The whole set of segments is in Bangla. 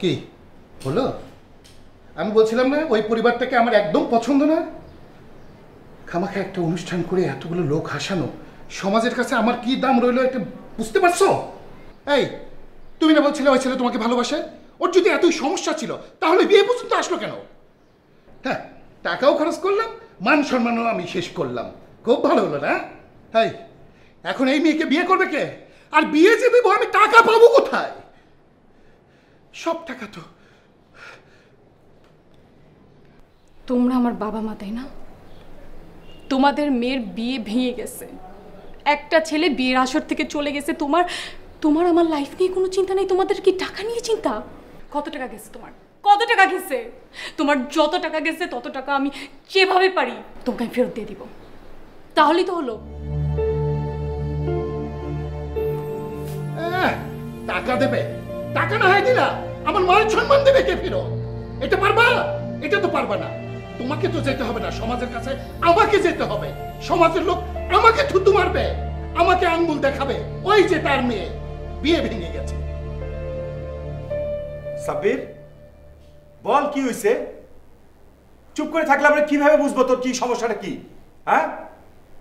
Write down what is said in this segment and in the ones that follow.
কি হলো? আমি বলছিলাম না ওই পরিবারটাকে আমার একদম পছন্দ না। খামাখা একটা অনুষ্ঠান করে এতগুলো লোক হাসানো, সমাজের কাছে আমার কি দাম রইলো একটা বুঝতে পারছো? এই তুমি না বলছিলে ওই ছেলে তোমাকে ভালোবাসে? ওর যদি এতই সমস্যা ছিল তাহলে বিয়ে পর্যন্ত আসলো কেন? হ্যাঁ, টাকাও খরচ করলাম, মান সম্মানও আমি শেষ করলাম। খুব ভালো হলো না? এই এখন এই মেয়েকে বিয়ে করবে কে? আর বিয়ে যে দেবো আমি টাকা পাবো কোথায়? সব টাকা তো তোমরা আমার বাবা মা, তাই না? তোমাদের মেয়ের বিয়ে ভেঙে গেছে, একটা ছেলে বিয়ের আসর থেকে চলে গেছে। তোমার তোমার আমার লাইফ নিয়ে কোনো চিন্তা নেই। তোমাদের কি টাকা নিয়ে চিন্তা? কত টাকা গেছে তোমার? কত টাকা গেছে? তোমার যত টাকা গেছে তত টাকা আমি যেভাবে পারি তোমাকে ফেরত দিয়ে দিব। তাহলেই তো হলো। টাকা দেবে? টাকা না হয় দিলা, আমার মান সম্মান দেবে কে ফেরত? এটা পারবা? এটা তো পারবা না। তোমাকে তো যেতে হবে না সমাজের কাছে, আমাকে যেতে হবে। সমাজের লোক আমাকে থুতু মারবে, আমাকে আঙ্গুল দেখাবে, ওই যে তার মেয়ে বিয়ে ভেঙে গেছে। সাব্বির বল কি হইছে? চুপ করে থাকলে আমরা কিভাবে বুঝবো তোর কি সমস্যাটা কি? হ্যাঁ,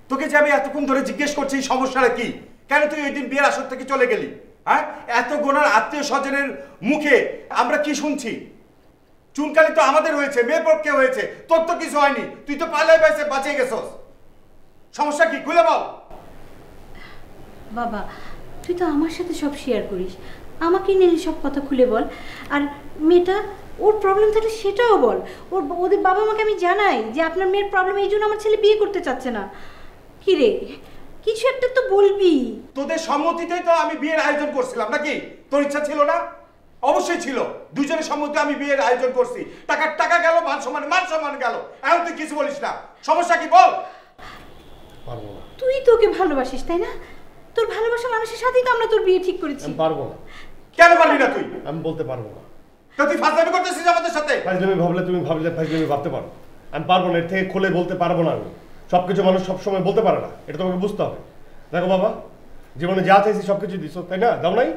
তোকে যে আমি এতক্ষণ ধরে জিজ্ঞেস করছি এই সমস্যাটা কি, কেন তুই ওই দিন বিয়ের আসর থেকে চলে গেলি? হ্যাঁ, এত গোনার আত্মীয় স্বজনের মুখে আমরা কি শুনছি? চুনকালি তো আমাদের হয়েছে, মেয়ে পক্ষে হয়েছে, তোর তো কিছু হয়নি। তুই তো পালাই পাইছে বাঁচিয়ে গেছস। সমস্যা কি খুলে বল। বাবা তুই তো আমার সাথে সব শেয়ার করিস, আমাকে নিয়ে সব কথা খুলে বল। আর মেয়েটা ওর প্রবলেম থাকলে সেটাও বল। ওদের বাবা মাকে আমি জানাই যে আপনার মেয়ের প্রবলেম, এই জন্য আমার ছেলে বিয়ে করতে চাচ্ছে না। কি রে, কিছু একটা তো বলবি। তোদের সম্মতিতেই তো আমি বিয়ের আয়োজন করছিলাম, নাকি তোর ইচ্ছা ছিল না? অবশ্যই ছিল। দুজনের সম্মতি আমি বিয়ের আয়োজন করছি। টাকা গেল, মান সম্মান গেল। এখন তুই কিছু বলিস না, সমস্যা কি বল? পারবো না। তুই তো ওকে ভালোবাসিস তাই না? তোর ভালোবাসা মানুষের সাথেই তো আমরা তোর বিয়ে ঠিক করেছি। আমি পারবো না। কেন পারবি না তুই? আমি বলতে পারবো না। তো তুই ফাজলামি করতেছিস আমাদের সাথে? ফাজলামি ভাবলে তুমি ভাবলে ফাজলামি ভাবতে পারো, আমি পারবো না। এর থেকে খুলে বলতে পারবো না। আমি সবকিছু মানুষ সবসময় বলতে পারে না, এটা তোমাকে বুঝতে হবে। দেখো বাবা, জীবনে যা চাইছি সবকিছু দিছো, তাই না? দাও নাই?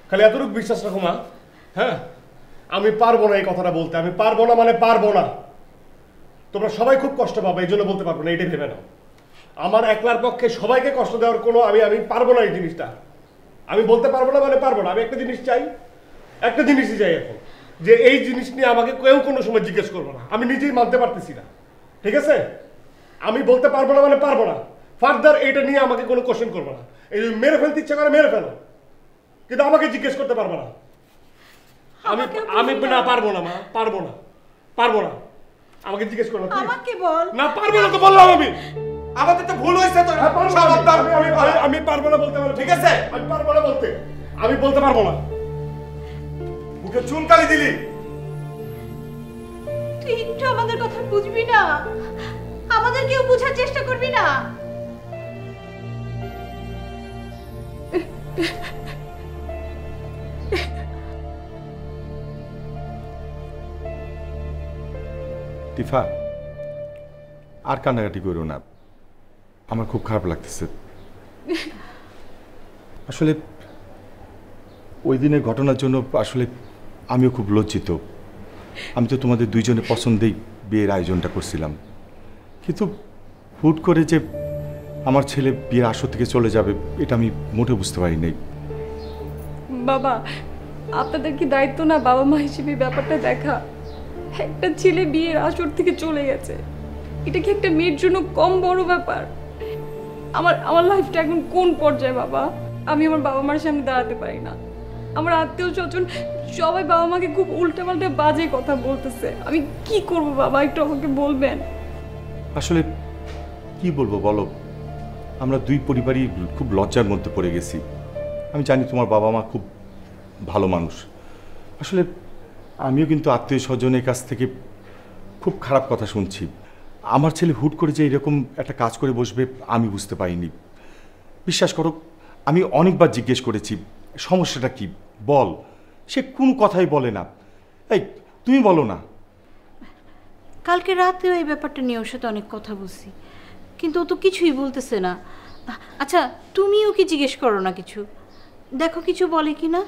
খালি এতটুকু বিশ্বাস রাখো মা। হ্যাঁ, আমি পারবো না এই কথাটা বলতে। আমি পারবো না মানে পারবো না। তোমরা সবাই খুব কষ্ট পাবে, এই জন্য বলতে পারবো না। এইটাই ভেবে নাও, আমার একলার পক্ষে সবাইকে কষ্ট দেওয়ার কোনো আমি পারবো না এই জিনিসটা। আমি বলতে পারবো না মানে পারবো না। আমি একটা জিনিস চাই, একটা জিনিসই চাই এখন, যে এই জিনিস নিয়ে আমাকে কেউ কোনো সময় জিজ্ঞেস করবো না। আমি নিজেই মানতে পারতেছি না, ঠিক আছে? আমি বলতে পারবো না মানে পারবো না। ফার্দার এটা নিয়ে আমাকে কোনো কোশ্চেন করবো না। এই মেরে ফেলতে ইচ্ছা করে মেরে ফেলো, কিন্তু আমাকে জিজ্ঞেস করতে পারবো না। আমি না পারবো না মা, পারবো না। আমাকে জিজ্ঞেস করো না, আমাকে বল। না পারবো না তো বললাম আমি। আমাদের তো ভুল হয়েছে তো। আমি পারবো না বলতে পারবো, ঠিক আছে? আমি পারবো না বলতে, আমি বলতে পারবো না। মুখে চুনকালি দিলি। তুই একটু আমাদের কথা বুঝবি না? আমাদের কেউ বোঝার চেষ্টা করবি না? তিফা, আর কান্নাকাটি করো না, আমার খুব খারাপ লাগতেছে। আসলে ওই দিনের ঘটনার জন্য আসলে আমিও খুব লজ্জিত। আমি তো তোমাদের দুইজনের পছন্দেই বিয়ের আয়োজনটা করছিলাম, কিন্তু হুট করে যে আমার ছেলে বিয়ের আসর থেকে চলে যাবে এটা আমি মোটে বুঝতে পারি নাই। বাবা, আপনাদের কি দায়িত্ব না বাবা মা হিসেবে ব্যাপারটা দেখা? একটা ছেলে বিয়ের আসর থেকে চলে গেছে, এটা কি একটা মেয়ের জন্য কম বড় ব্যাপার? আমার লাইফটা এখন কোন পর্যায়ে বাবা? আমি আমার বাবা মার সামনে দাঁড়াতে পারি না। আমার আত্মীয় স্বজন সবাই বাবা মাকে খুব উল্টাপাল্টা বাজে কথা বলতেছে। আমি কি করব বাবা, একটু আমাকে বলবেন? আসলে কি বলবো বলো, আমরা দুই পরিবারই খুব লজ্জার মধ্যে পড়ে গেছি। আমি জানি তোমার বাবা মা খুব ভালো মানুষ। আসলে আমিও কিন্তু আত্মীয় স্বজনের কাছ থেকে খুব খারাপ কথা শুনছি। আমার ছেলে হুট করে যে এরকম একটা কাজ করে বসবে আমি বুঝতে পারিনি। বিশ্বাস করো, আমি অনেকবার জিজ্ঞেস করেছি সমস্যাটা কি বল, সে কোনো কথাই বলে না। এই তুমি বলো না। কালকে রাতেও এই ব্যাপারটা নিয়ে ওর সাথে অনেক কথা বলছি, কিন্তু ও তো কিছুই বলতেছে না। আচ্ছা তুমিও কি জিজ্ঞেস করো না কিছু, দেখো কিছু বলে কি না?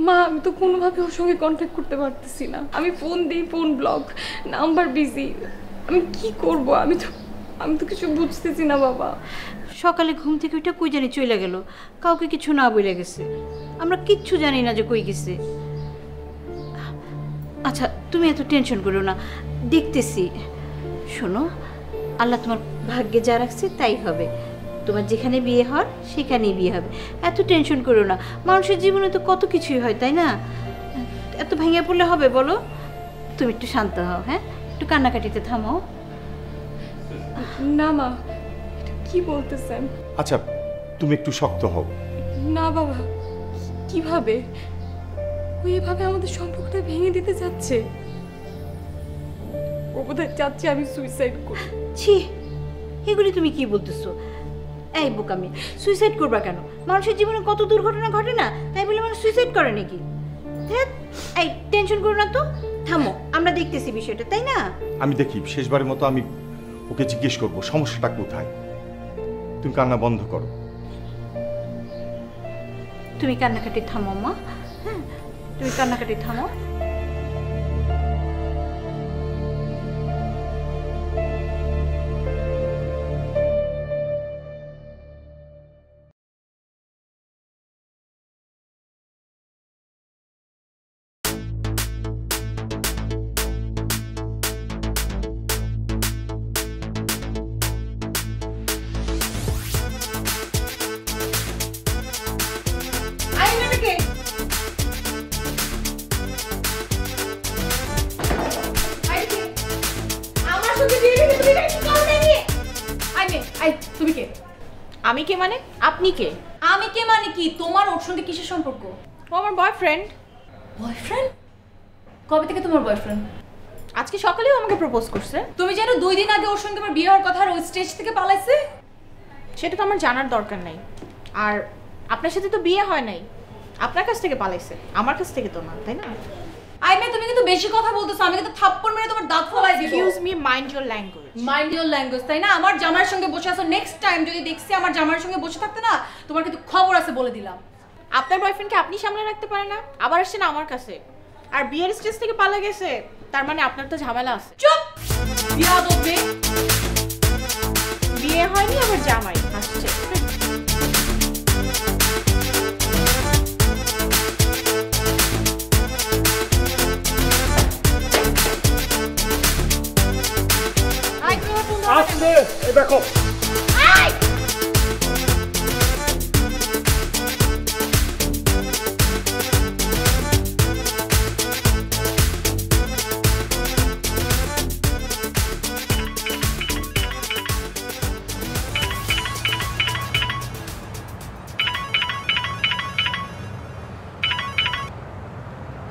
মা আমি তো কোনোভাবে ওর সঙ্গে কন্ট্যাক্ট করতে পারতেছি না। আমি ফোন দিই, ফোন ব্লক, নাম্বার বিজি। আমি কি করব? আমি তো কিছু বুঝতেছি না বাবা। সকালে ঘুম থেকে ওইটা কই জানি চলে গেল, কাউকে কিছু না বলে গেছে, আমরা কিচ্ছু জানি না যে কই গেছে। আচ্ছা তুমি এত টেনশন করো না, দেখতেছি। শোনো, আল্লাহ তোমার ভাগ্যে যা রাখছে তাই হবে, তোমার যেখানে বিয়ে হওয়ার সেখানেই বিয়ে হবে। এত টেনশন করো না, মানুষের জীবনে তো কত কিছুই হয়, তাই না? এত ভেঙে পড়লে হবে বলো? তুমি একটু শান্ত হও, হ্যাঁ, একটু কান্নাকাটিতে থামো। না মা, এটা কি বলতেছেন? আচ্ছা তুমি একটু শক্ত হও। না বাবা, কিভাবে? ও এভাবে আমাদের সম্পর্কটা ভেঙে দিতে যাচ্ছে। ও বোধহয় চাচ্ছে আমি সুইসাইড করি। ছি, এগুলি তুমি কি বলতেছো? এই বোকামি, সুইসাইড করবা কেন? মানুষের জীবনে কত দুর্ঘটনা ঘটে না, তাই বলে মানুষ সুইসাইড করে নাকি? ধ্যাৎ, এই টেনশন করো না তো, থামো, আমরা দেখতেছি বিষয়টা, তাই না? আমি দেখি শেষবারের মতো আমি ওকে জিজ্ঞেস করবো সমস্যাটা কোথায়। তুমি কান্না বন্ধ করো। তুমি কান্নাকাটি থামো মা, হ্যাঁ, তুমি কান্নাকাটি থামো। আমি কে মানে? আপনি কে? আমি কে মানে কি? তোমার ওর সঙ্গে কিসের সম্পর্ক? ও আমার বয়ফ্রেন্ড। বয়ফ্রেন্ড? কবে থেকে তোমার বয়ফ্রেন্ড? আজকে সকালেও আমাকে প্রপোজ করছে। তুমি জানো 2 দিন আগে ওর সঙ্গে আমার বিয়ে হওয়ার কথা, আর ওই স্টেজ থেকে পালাইছে। সেটা তো আমার জানার দরকার নাই। আর আপনার সাথে তো বিয়ে হয় নাই, আপনার কাছ থেকে পালাইছে, আমার কাছ থেকে তো না, তাই না? আইমে তুমি কিন্তু বেশি কথা বলতেছো, আমি কিন্তু থাপ্পড় মেরে তোমার দাঁত ফলাই দিব। Excuse me, mind your language. Mind your language, তাই না? আমার জামাইয়ের সঙ্গে বসে আছো, নেক্সট টাইম যদি দেখছি আমার জামাইয়ের সঙ্গে বসে থাকতে না, তোমার কিন্তু খবর আছে বলে দিলাম। আপনার বয়ফ্রেন্ডকে আপনি সামলে রাখতে পারেন না, আবার আসছেন আমার কাছে। আর বিয়ের স্টেজ থেকে পালা গেছে, তার মানে আপনার তো ঝামেলা আছে। চুপ, বিয়াদব মেয়ে। বিয়ে হয়নি, আবার জামাই আসছে। আসলে এই দেখো,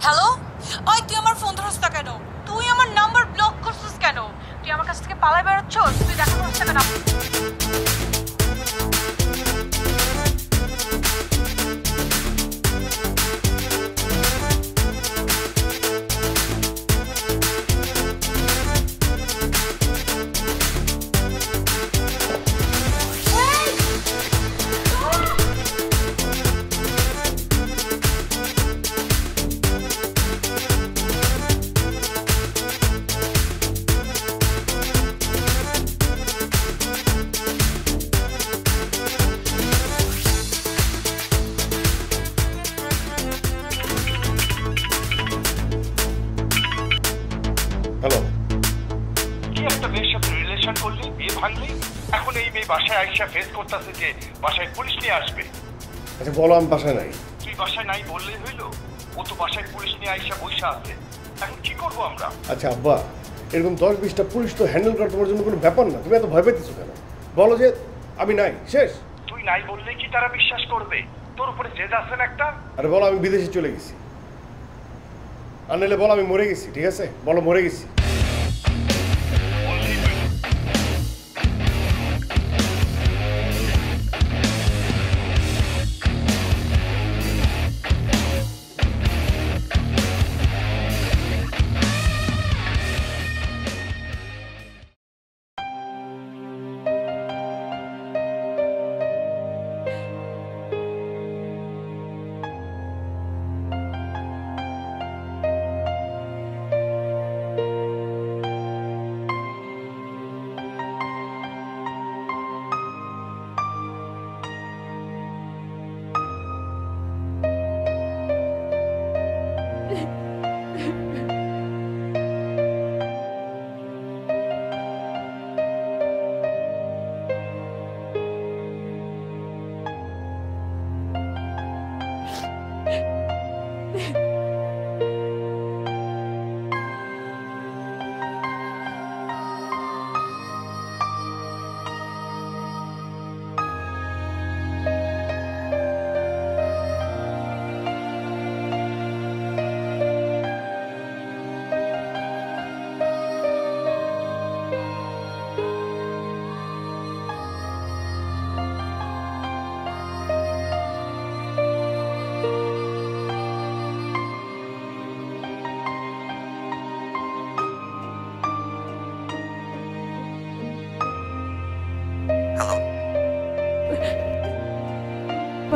হ্যালো, ওই তুই আমার ফোন ধরছ না কেন? তুই আমার নাম্বার ব্লক করছিস কেন? তুই আমার কাছ থেকে পালাই বেরোচ্ছস? তুই দেখা করছিস কেন? হ্যালো, কি একটা মেয়ের সাথে রিলেশন করলি, বিয়ে ভাঙলি, এখন এই মেয়ে বাসায় আইসা ফেস করতেছে যে বাসায় পুলিশ নিয়ে আসবে। আচ্ছা বলো, আমি বাসায় নাই। তুই বাসায় নাই বললেই হইলো? ও তো বাসায় পুলিশ নিয়ে আইসা বইসা আছে, এখন কি করবো আমরা? আচ্ছা আব্বা, এরকম 10-20টা পুলিশ তো হ্যান্ডেল করা তোমার জন্য কোনো ব্যাপার না, তুমি এত ভয় পেতেছো কেন? বলো যে আমি নাই, শেষ। তুই নাই বললে কি তারা বিশ্বাস করবে? তোর উপরে জেদ আছেন একটা। আরে বলো আমি বিদেশে চলে গেছি, আর নাহলে বলো আমি মরে গেছি, ঠিক আছে? বলো মরে গেছি।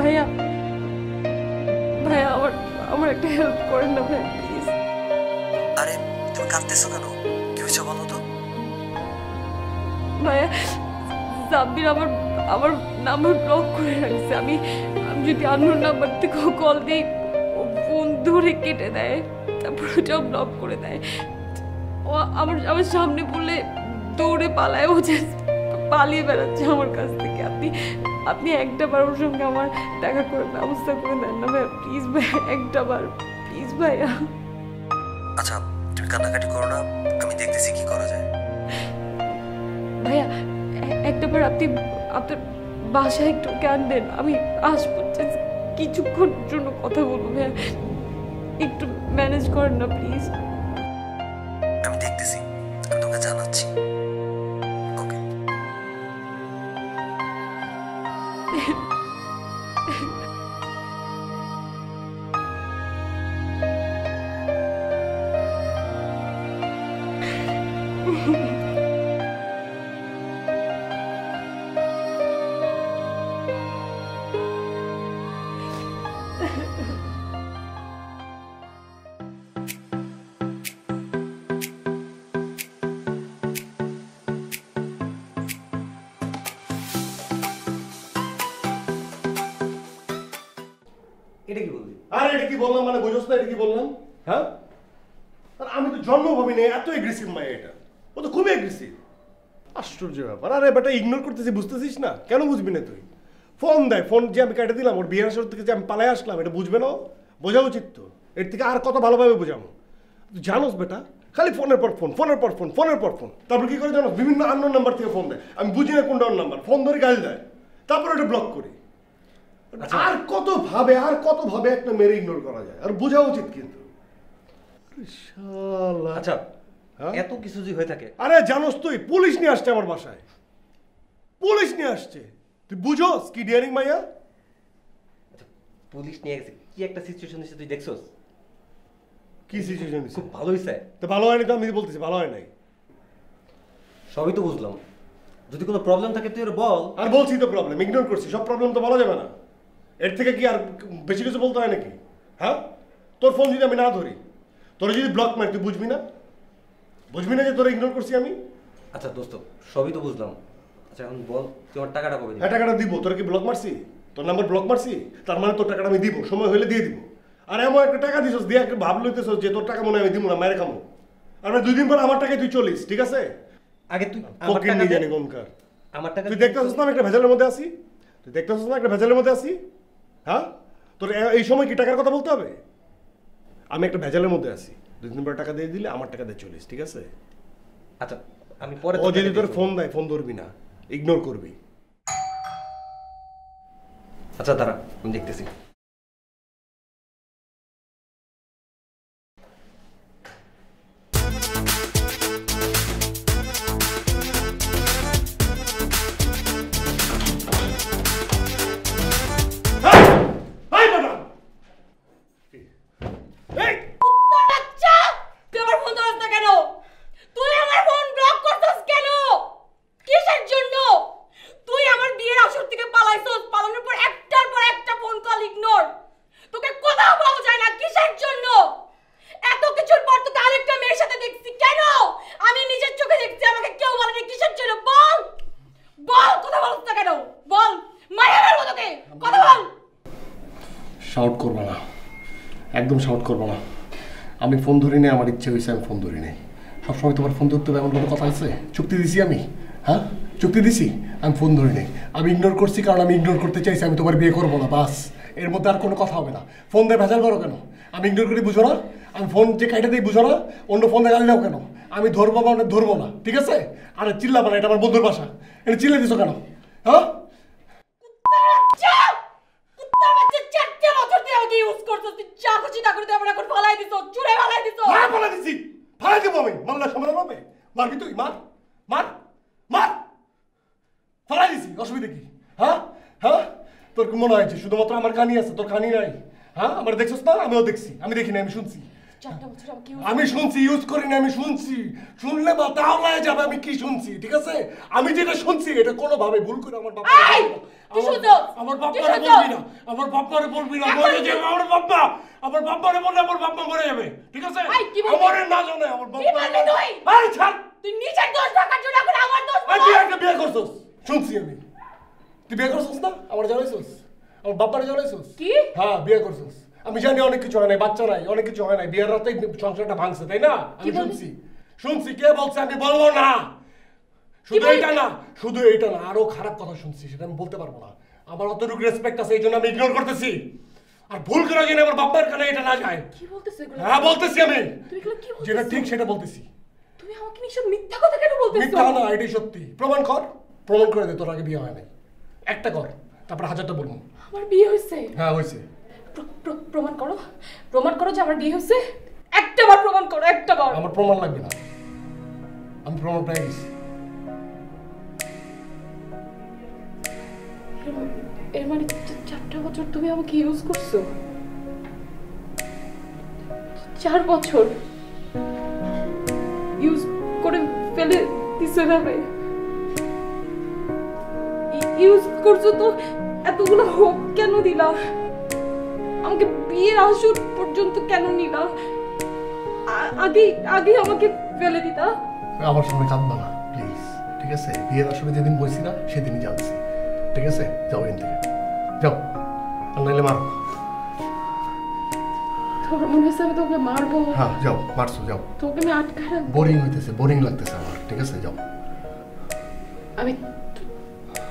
ভাইয়া ভাইয়া আমার আমার একটা হেল্প করেন না ভাইয়া প্লিজ। আরে তুমি কাঁদতেছো কেন? কি হয়েছে বলো তো? ভাইয়া সাব্বির আমার আমার নাম্বার ব্লক করে রাখছে। আমি যদি আননোন নাম্বার থেকে কল দিই ও ফোন ধরে কেটে দেয়, তারপর ওটাও ব্লক করে দেয়। ও আমার আমার সামনে বললে দৌড়ে পালায়, ও জাস্ট পালিয়ে বেড়াচ্ছে আমার কাছ থেকে। আপনি একটা বার ওর সঙ্গে আমার দেখা করে ব্যবস্থা করে দেন না ভাইয়া প্লিজ ভাইয়া, একটা বার প্লিজ ভাইয়া। আচ্ছা তুমি কান্নাকাটি করো না, আমি দেখতেছি কি করা যায়। ভাইয়া একটা বার আপনি আপনার বাসায় একটু জ্ঞান দেন, আমি আসবো, কিছুক্ষণ জন্য কথা বলবো ভাইয়া, একটু ম্যানেজ করেন না প্লিজ। আমি দেখতেছি, আমি তোকে জানাচ্ছি। ওকে। এটা কি বললি? আরে এটা কি বললাম মানে বুঝছ না এটা কি বললাম? হ্যাঁ, আর আমি তো জন্ম ভাবি না এত এগ্রেসিভ মাই। এটা ও তো খুবই এগ্রেসিভ। আশ্চর্য ব্যাপার। আরে বেটা ইগনোর করতেছি, বুঝতেছিস না? কেন বুঝবি না তুই? ফোন দেয়, ফোন যে আমি কেটে দিলাম, ওর বিয়ের আসর থেকে যে আমি পালাই আসলাম, এটা বুঝবে না? বোঝা উচিত তো। এর থেকে আর কত ভালোভাবে বোঝাবো? তুই জানোস বেটা, খালি ফোনের পর ফোন, ফোনের পর ফোন, ফোনের পর ফোন। তারপর কি করে জানো? বিভিন্ন আননোন নাম্বার থেকে ফোন দেয়, আমি বুঝি না কোনটা নাম্বার, ফোন ধরে গাল দেয়, তারপর ওটা ব্লক করি। আর কত ভাবে একটা মেরে ইগনোর করা যায়? আর বোঝা উচিত কিন্তু। আচ্ছা এত কিছু যে হয়ে থাকে। আরে জানোস তুই, পুলিশ নিয়ে আসছে আমার বাসায়, পুলিশ নিয়ে আসছে। তুই বুঝোস কি ডিয়ারিং মাইয়া? আচ্ছা পুলিশ নিয়ে গেছে, কি একটা সিচুয়েশন দিচ্ছে তুই দেখছস? কি সিচুয়েশন? খুব ভালো হইছে। তো ভালো হয়নি তো আমি বলতেছি ভালো হয় নাই। সবই তো বুঝলাম, যদি কোনো প্রবলেম থাকে তুই বল। আর বলছি তো প্রবলেম, ইগনোর করছি। সব প্রবলেম তো বলা যাবে না, এর থেকে কি আর বেশি কিছু বলতে হয় নাকি? হ্যাঁ, তোর ফোন যদি আমি না ধরি, তোর যদি ব্লক মারি, তুই বুঝবি না? বুঝবি না যে তোর ইগনোর করছি আমি? আচ্ছা দোস্ত সবই তো বুঝলাম, আচ্ছা এখন বল তুই আমার টাকাটা কবে দিবি? হ্যাঁ টাকাটা দিব। তোর কি ব্লক মারছি? তোর নাম্বার ব্লক মারছি, তার মানে তোর টাকাটা আমি দিব, সময় হলে দিয়ে দিব। আর এমন একটা টাকা দিছস, দিয়ে একটা ভাব লইতেছস যে তোর টাকা মনে হয় আমি দিব না, মায়ের খামো। আর 2 দিন পর আমার টাকায় তুই চলিস, ঠিক আছে? আগে তুই আমার টাকা নিয়ে জানি কোনকার। আমার টাকা তুই দেখতেছস না আমি একটা ভেজালের মধ্যে আছি? তুই দেখতেছস না একটা ভেজালের মধ্যে আছি? হ্যাঁ, তোর এই সময় কি টাকার কথা বলতে হবে? আমি একটা ভেজালের মধ্যে আছি, 2 দিন পর টাকা দিয়ে দিলে আমার টাকা দিয়ে চলিস, ঠিক আছে? আচ্ছা আমি পরে ও যদি তোর ফোন দেয়, ফোন ধরবি না, ইগনোর করবি। আচ্ছা দাঁড়া আমি দেখতেছি। শাউট করবো না, একদম শাউট করবো না। আমি ফোন ধরি নাই, আমার ইচ্ছে হয়েছে আমি ফোন ধরি নাই। সবসময় তোমার ফোন ধরতে হবে এমন কোনো কথা আছে? চুক্তি দিছি আমি? হ্যাঁ চুক্তি দিছি? আমি ফোন ধরি নাই, আমি ইগনোর করছি কারণ আমি ইগনোর করতে চাইছি। আমি তোমার বিয়ে করবো না, বাস। এর মধ্যে আর কোনো কথা হবে না। ফোন দিয়ে ভেজাল করো কেন? আমি ইগনোর করি বুঝো না? আমি ফোন যে কাইটা দিই বুঝো না? অন্য ফোন দিয়ে গালি দাও কেন? আমি ধরবো মানে ধরবো না, ঠিক আছে? আরে চিল্লাবো না, এটা আমার বন্ধুর বাসা। এটা চিল্লে দিছো কেন? হ্যাঁ অসুবিধা কি? হ্যাঁ হ্যাঁ, তোর কি মনে হয়েছে শুধুমাত্র আমার কানি আছে, তোর কানি নাই? হ্যাঁ আমার দেখছস না? আমিও দেখছি। আমি দেখি না, আমি শুনছি। 4টা বছর আমাকে আমি শুনছি, ইউজ করি না, আমি শুনছি। শুনলে মাথা হাওলায় যাবে আমি কি শুনছি, ঠিক আছে? আমি যেটা শুনছি এটা কোনোভাবে ভুল করে আমার বাবা আমার বাপ্পারে বলবি না, আমার বাপ্পারে বলবি না, মরে যাবে আমার বাপ্পা। আমার বাপ্পারে বললে আমার বাপ্পা মরে যাবে, ঠিক আছে? আমারে না জানে আমার বাপ্পা। এই ছাড়, তুই নিজের দোষ ঢাকার জন্য এখন আমার দোষ বল। তুই একটা বিয়ে করছস শুনছি আমি। তুই বিয়ে করছস না? আমার জানাইছস? আমার বাপ্পারে জানাইছস? কি? হ্যাঁ বিয়ে করছস। আমি জানি অনেক কিছু হয় নাই, বাচ্চা নাই, অনেক কিছু হয় নাই, বিয়ের রাতেই সংসারটা ভাঙছে, তাই না? আমি শুনছি শুনছি। কে বলছে? আমি বলবো না। শুধু এইটা না, শুধু এইটা না, আরো খারাপ কথা শুনছি, সেটা আমি বলতে পারবো না। আমার অতটুকু রেসপেক্ট আছে, এই জন্য আমি ইগনোর করতেছি। আর ভুল করে যেন আমার বাবার কানে এটা না যায়। কি বলতেছ এগুলো? হ্যাঁ বলতেছি আমি, তুই এগুলো কি বলছিস? যেটা ঠিক সেটা বলতেছি। তুমি আমাকে নিশ্চয় মিথ্যা কথা কেন বলতেছ? মিথ্যা না, এটাই সত্যি। প্রমাণ কর, প্রমাণ করে দে তোর আগে বিয়ে হয় নাই। একটা কর, তারপর হাজারটা বলবো। আমার বিয়ে হয়েছে? হ্যাঁ হয়েছে। প্রমাণ করো, প্রমাণ করো যে আমার বিয়ে হয়েছে। একটাবার প্রমাণ করো, একটাবার। আমার প্রমাণ লাগবে না, আমি প্রমাণ পেয়ে গেছি। এর মানে 4টা বছর তুমি আমাকে ইউজ করছো? 4 বছর ইউজ করে ফেলে দিছো এভাবে? ইউজ করছো তো এতগুলো হোপ কেন দিলা? আমাকে বিয়ের আসর পর্যন্ত কেন নিলা? আগে আমাকে ফেলে দিতা। আমার সামনে কাঁদবা না প্লিজ, ঠিক আছে? বিয়ের আসরে যেদিন বসি না সেদিনই জানছি, ঠিক আছে? যাও এখান থেকে, যাও, আর নাইলে মারো। তোমার মনে হচ্ছে আমি তোকে মারবো? হ্যাঁ যাও, মারছো, যাও। তোকে আমি আটকায় রাখবো? বোরিং হইতেছে, বোরিং লাগতেছে আমার, ঠিক আছে? যাও। আমি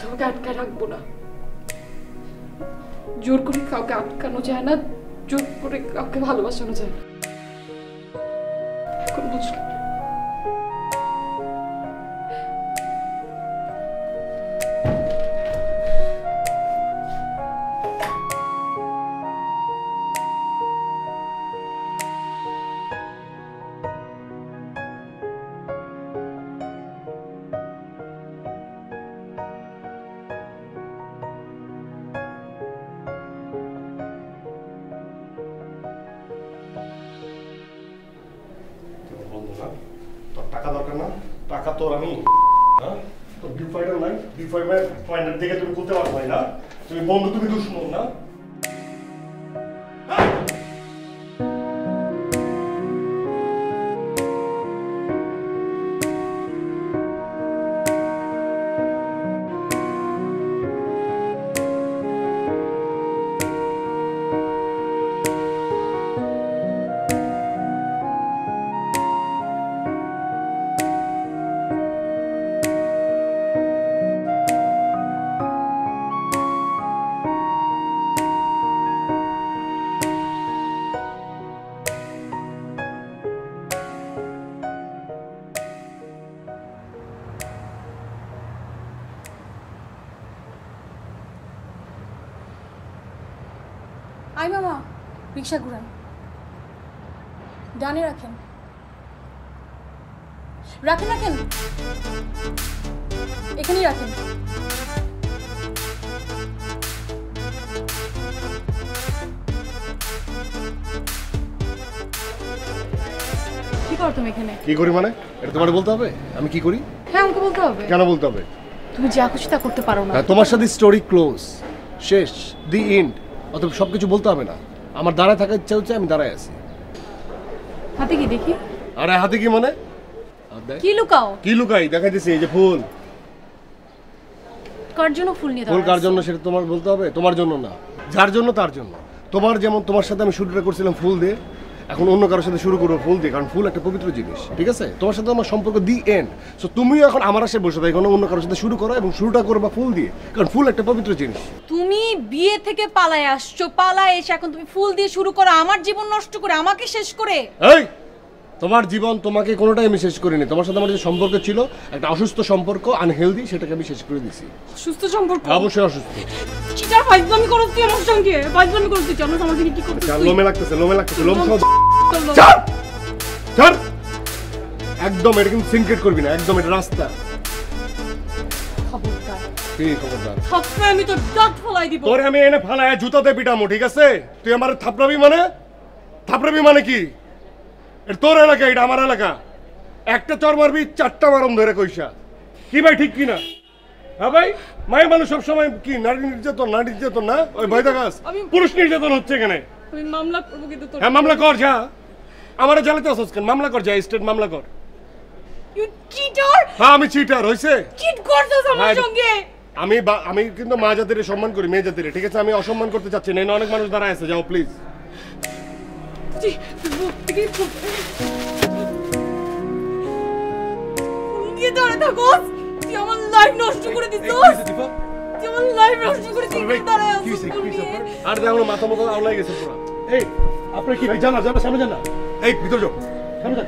তোমাকে আটকায় রাখবো না। জোর করে কাউকে আটকানো যায় না, জোর করে কাউকে ভালোবাসানো যায় না। এখন বুঝলো? তোর টাকা দরকার না? টাকা তোর আমি, হ্যাঁ? তোর ডিউ ফাইটার নাই? ডিউ ফাইটার দেখে তুমি বলতে পারো না? তুমি বন্ধু, তুমি দুশ্মন না? আই মামা, রিক্সা ঘুরান, ডানে রাখেন, রাখেন রাখেন, এখানেই রাখেন। কি করো তুমি এখানে? কি করি মানে? এটা তোমার বলতে হবে আমি কি করি? হ্যাঁ আমাকে বলতে হবে। কেন বলতে হবে? তুমি যা খুশি তা করতে পারো না। তোমার সাথে স্টোরি ক্লোজ, শেষ, দি এন্ড। অতএব সবকিছু বলতে হবে না। আমার দাঁড়ায় থাকার ইচ্ছা হচ্ছে, আমি দাঁড়ায় আছি। হাতে কি দেখি? আরে হাতে কি মানে? কি লুকাও? কি লুকাই? দেখাইতেছি, এই যে ফুল। কার জন্য ফুল নিয়ে দাও? ফুল কার জন্য সেটা তোমার বলতে হবে? তোমার জন্য না, যার জন্য তার জন্য। তোমার যেমন তোমার সাথে আমি শুরুটা করছিলাম ফুল দিয়ে, এখন অন্য কারোর সাথে শুরু করবো ফুল দিয়ে, কারণ ফুল একটা পবিত্র জিনিস, ঠিক আছে? তোমার সাথে আমার সম্পর্ক দি এন্ড। সো তুমিও এখন আমার আশে বসে থাকো না, অন্য কারোর সাথে শুরু করো, এবং শুরুটা করবা ফুল দিয়ে, কারণ ফুল একটা পবিত্র জিনিস। তুমি বিয়ে থেকে পালায় আসছো, পালায় এসে এখন তুমি ফুল দিয়ে শুরু করো, আমার জীবন নষ্ট করে, আমাকে শেষ করে। এই তোমার জীবন তোমাকে কোনোটাই আমি শেষ করিনি। তোমার সাথে আমার যে সম্পর্ক ছিল একটা অসুস্থ সম্পর্ক, আনহেলদি, সেটাকে আমি শেষ করে দিছি। সুস্থ সম্পর্ক? অবশ্যই অসুস্থ। চিটার ফাইজলামি করছ তুই আমার সঙ্গে, ফাইজলামি করছ তুই, জানো আমার দিকে কি করছিস তুই? লোমে লাগতেছে, লোমে লাগতেছে, লোম সব ছাড় ছাড় একদম। এটা কিন্তু সিনক্রেট করবি না একদম, এটা রাস্তা। খবরদার। কি খবরদার? থাপড়ে আমি তোর দাঁত ফলাই দিব। তোরে আমি এনে ফালায় জুতাতে পিটামু, ঠিক আছে? তুই আমার থাপড়াবি মানে? থাপড়াবি মানে কি? এটা তোর এলাকা, এটা আমার এলাকা। একটা চর মারবি, 4টা মারম ধরে কইসা। কি ভাই ঠিক কি না? হ্যাঁ ভাই, মায়ের মানুষ সবসময় কি নারী নির্যাতন না? ওই ভয় দেখাস? পুরুষ নির্যাতন হচ্ছে এখানে। আমি মামলা করবো কিন্তু তোর। হ্যাঁ মামলা কর, যা। আমারে জ্বালাতে আসছ কেন? মামলা কর, যা, স্টেট মামলা কর। You cheater. হ্যাঁ আমি চিটার, হইছে? চিট করছস আমার সঙ্গে। আমি কিন্তু মা জাতিরে সম্মান করি, মেয়ে জাতিরে, ঠিক আছে? আমি অসম্মান করতে চাচ্ছি না। অনেক মানুষ দাঁড়ায় আছে, যাও প্লিজ। নিয়ে দাঁড়ায় থাকোস, তুই আমার লাইফ নষ্ট করে দিছিস। তুই আমার লাইফ নষ্ট করে দিছিস, দাঁড়ায় আছিস। আর দেখো মাথা মতো আউলাই গেছে পুরো। এই আপনার কি ভাই? জানা সামনে জানা। এই ভিতর যাও, সামনে যান।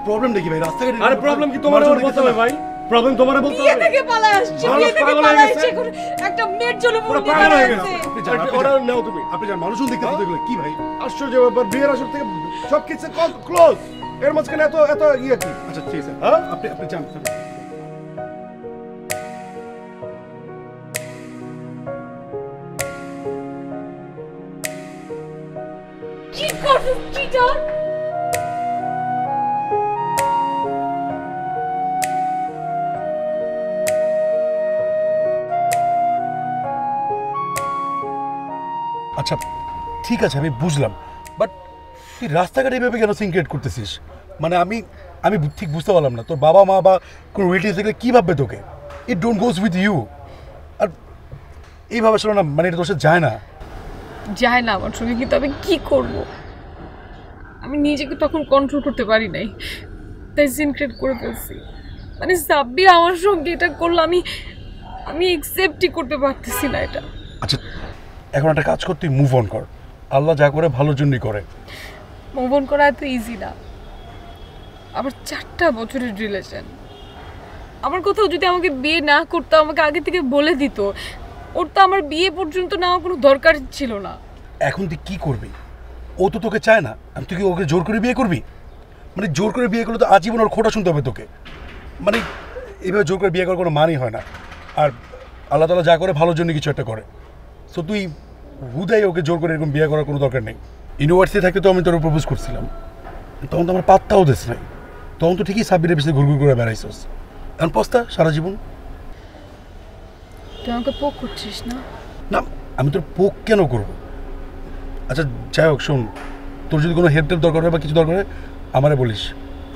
প্রবলেম দেখি ভাই, রাস্তাঘাটে। আরে প্রবলেম কি তোমার বলতে হবে ভাই? প্রবলেম তোমারে বলতে হবে। বিয়ে থেকে পালায় আসছে, বিয়ে থেকে পালায় আসছে, একটা মেয়ের জন্য পুরো পাগল হয়ে গেছে। ওরা নাও তুমি, আপনি যান, মানুষজন দেখতে দেখলে কি ভাই আশ্চর্য ব্যাপার। বিয়ের আসর থেকে সবকিছু ক্লোজ, এর মাঝখানে এত ইয়ে কি? আচ্ছা ঠিক আছে, হ্যাঁ আপনি যান। কি করছিস চিটার? আচ্ছা ঠিক আছে, আমি বুঝলাম, বাট তুই রাস্তাঘাটে এভাবে কেন সিন ক্রিয়েট করতেছিস? মানে আমি ঠিক বুঝতে পারলাম না। তোর বাবা মা বা কোনো রিলেটিভস দেখলে কী ভাববে তোকে? It don't goes with you. আর এইভাবে শোনো না, মানে এটা তোর সাথে যায় না। যায় না আমার সঙ্গে, কিন্তু আমি কি করব? আমি নিজেকে তখন কন্ট্রোল করতে পারি নাই, তাই সিন ক্রিয়েট করে ফেলছি। মানে সাব্বির আমার সঙ্গে এটা করলো, আমি একসেপ্টই করতে পারতেছি না এটা। আচ্ছা এখন একটা কাজ কর, তুই মুভ অন কর। আল্লাহ যা করে ভালোর জন্যই করে। মুভ অন করা এত ইজি না। আবার 4টা বছরের রিলেশন। আমার কোথাও যদি আমাকে বিয়ে না করতো, আমাকে আগে থেকে বলে দিত, ওর তো আমার বিয়ে পর্যন্ত নেওয়া কোনো দরকার ছিল না। এখন তুই কী করবি? ও তো তোকে চায় না, আমি তুই কি ওকে জোর করে বিয়ে করবি? মানে জোর করে বিয়ে করলে তো আজীবন ওর খোঁটা শুনতে হবে তোকে। মানে এইভাবে জোর করে বিয়ে করার কোনো মানই হয় না। আর আল্লাহ তাআলা যা করে ভালোর জন্য কিছু একটা করে। সো তুই হুদাই ওকে জোর করে এরকম বিয়ে করার কোনো দরকার নেই। ইউনিভার্সিটি থাকতে তো আমি তোর প্রপোজ করছিলাম, তখন তো আমার পাত্তাও দিস নাই। তখন তো ঠিকই সাব্বিরের পিছনে ঘুরঘুর করে বেড়াইছিস। এখন পস্তা সারা জীবন। তুই আমাকে পোক করছিস না? না আমি তোর পোক কেন করবো? আচ্ছা যাই হোক, শোন, তোর যদি কোনো হেল্প দরকার হয় বা কিছু দরকার হয় আমারে বলিস,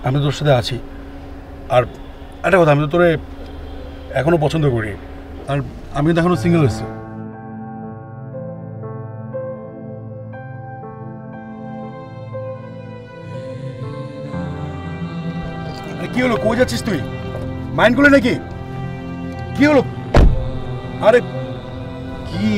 আমি তোর সাথে আছি। আর একটা কথা, আমি তো তোরে এখনও পছন্দ করি, আর আমি কিন্তু এখনও সিঙ্গেল হয়েছি। কি হলো, কই যাচ্ছিস তুই? মাইন্ড করলে নাকি? কি হলো? আরে কি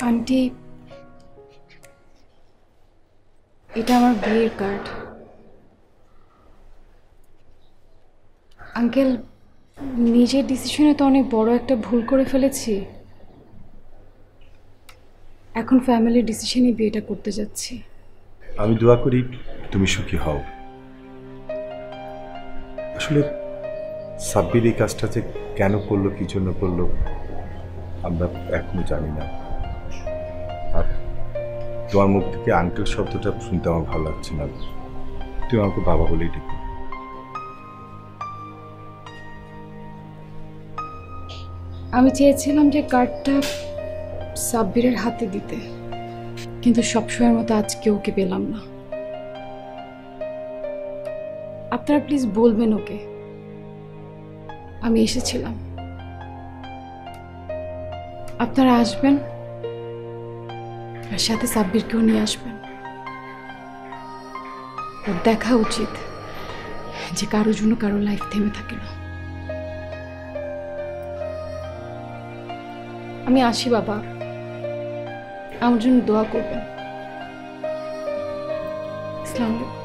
আন্টি এটা আমার বিয়ের কার্ড। আঙ্কেল, নিজের ডিসিশনে তো অনেক বড় একটা ভুল করে ফেলেছি। এখন ফ্যামিলির ডিসিশনে বিয়েটা করতে যাচ্ছি। আমি দোয়া করি তুমি সুখী হও। আসলে সাব্বির এই কাজটা যে কেন করলো, কি জন্য করলো, আমরা এখনো জানি না। আর তোমার মুখ থেকে আঙ্কেল শব্দটা শুনতে আমার ভালো লাগছে না। তুমি আমাকে বাবা বলেই ডেকো। আমি চেয়েছিলাম যে কার্ডটা সাব্বিরের হাতে দিতে, কিন্তু সবসময়ের মতো আজকে ওকে পেলাম না। আপনারা প্লিজ বলবেন ওকে আমি এসেছিলাম। আপনারা আসবেন আর সাথে সাব্বিরকেও নিয়ে আসবেন। ওর দেখা উচিত যে কারোর জন্য কারো লাইফ থেমে থাকে না। আমি আসি বাবা, আমার জন্য দোয়া করবেন। আসসালামু আলাইকুম।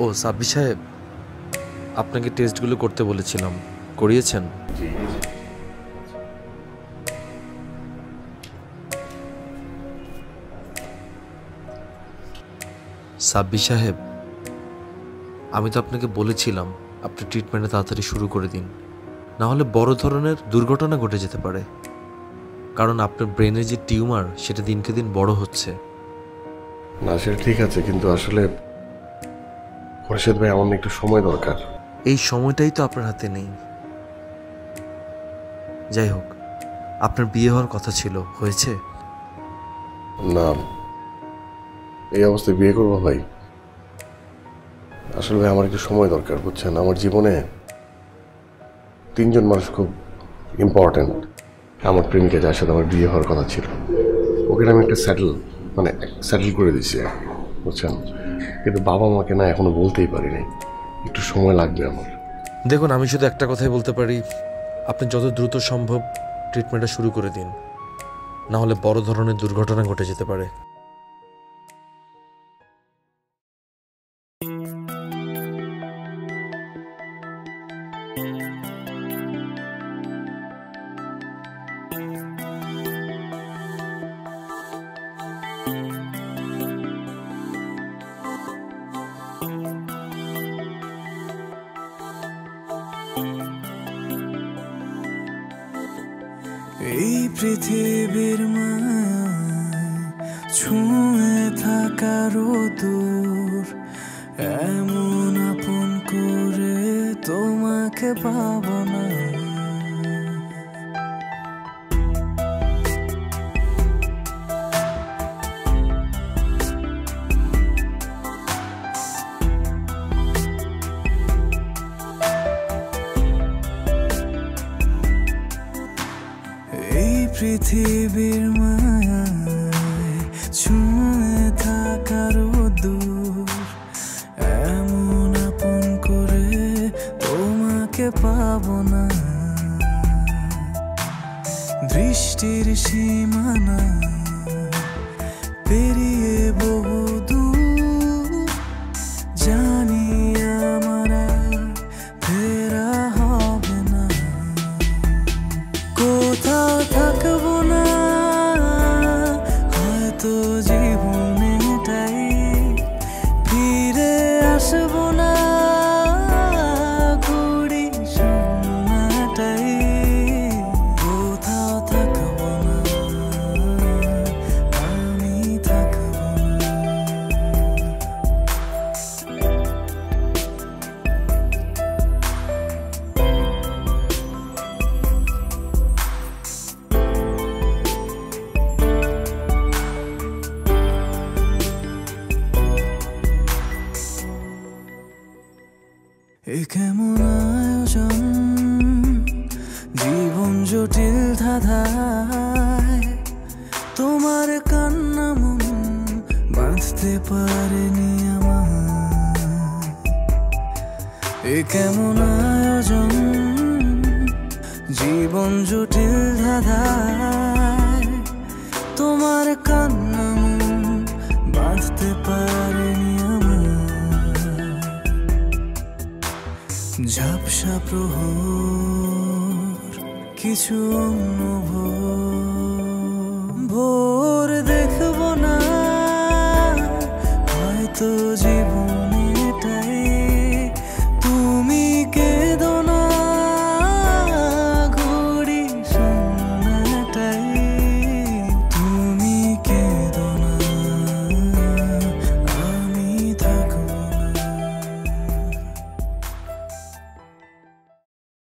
ও সাব্বির সাহেব, আপনাকে টেস্টগুলো করতে বলেছিলাম, করিয়েছেন? সাব্বির সাহেব, আমি তো আপনাকে বলেছিলাম আপনি ট্রিটমেন্টটা তাড়াতাড়ি শুরু করে দিন, না হলে বড় ধরনের দুর্ঘটনা ঘটে যেতে পারে। কারণ আপনার ব্রেনে যে টিউমার সেটা দিনকে দিন বড় হচ্ছে। না সেটা ঠিক আছে, কিন্তু আসলে খোরশেদ ভাই আমার একটু সময় দরকার। এই সময়টাই তো আপনার হাতে নেই। যাই হোক, আপনার বিয়ে হওয়ার কথা ছিল, হয়েছে? না, এই অবস্থায় বিয়ে করবো ভাই? আসলে ভাই আমার একটু সময় দরকার, বুঝছেন? আমার জীবনে 3 জন মানুষ খুব ইম্পর্টেন্ট। আমার প্রেমিকা যার সাথে আমার বিয়ে হওয়ার কথা ছিল, ওকে আমি একটা সেটেল করে দিছি, বুঝছেন? কিন্তু বাবা মাকে না এখনো বলতেই পারিনি, একটু সময় লাগবে আমার। দেখুন, আমি শুধু একটা কথাই বলতে পারি, আপনি যত দ্রুত সম্ভব ট্রিটমেন্টটা শুরু করে দিন, না হলে বড় ধরনের দুর্ঘটনা ঘটে যেতে পারে। এই পৃথিবীর মায়ায় ছুঁয়ে থাকারও দূর, এমন আপন করে তোমাকে পাবো না। পৃথিবীর মায়ায় ছুঁয়ে থাকারও দূর, এমন আপন করে তোমাকে পাবো না। দৃষ্টির সীমানা পেরিয়ে বহু দূর, জানি আমার ফেরা হবে না। কোথাও থাকবো না হয়তো জীবনটাই, ফিরে আসবো না ঘুড়ি শোনাটাই। কোথাও থাকবো না, আমি থাকবো না। ধাঁধায় তোমার কান্না মন বাঁধতে পারেনি আমার। এ কেমন আয়োজন জীবন জটিল ধাঁধায় তোমার কান্না মন বাঁধতে পারেনি আমার। ঝাপসা প্রহর কিছু ভোর দেখব না হয়তো জীবন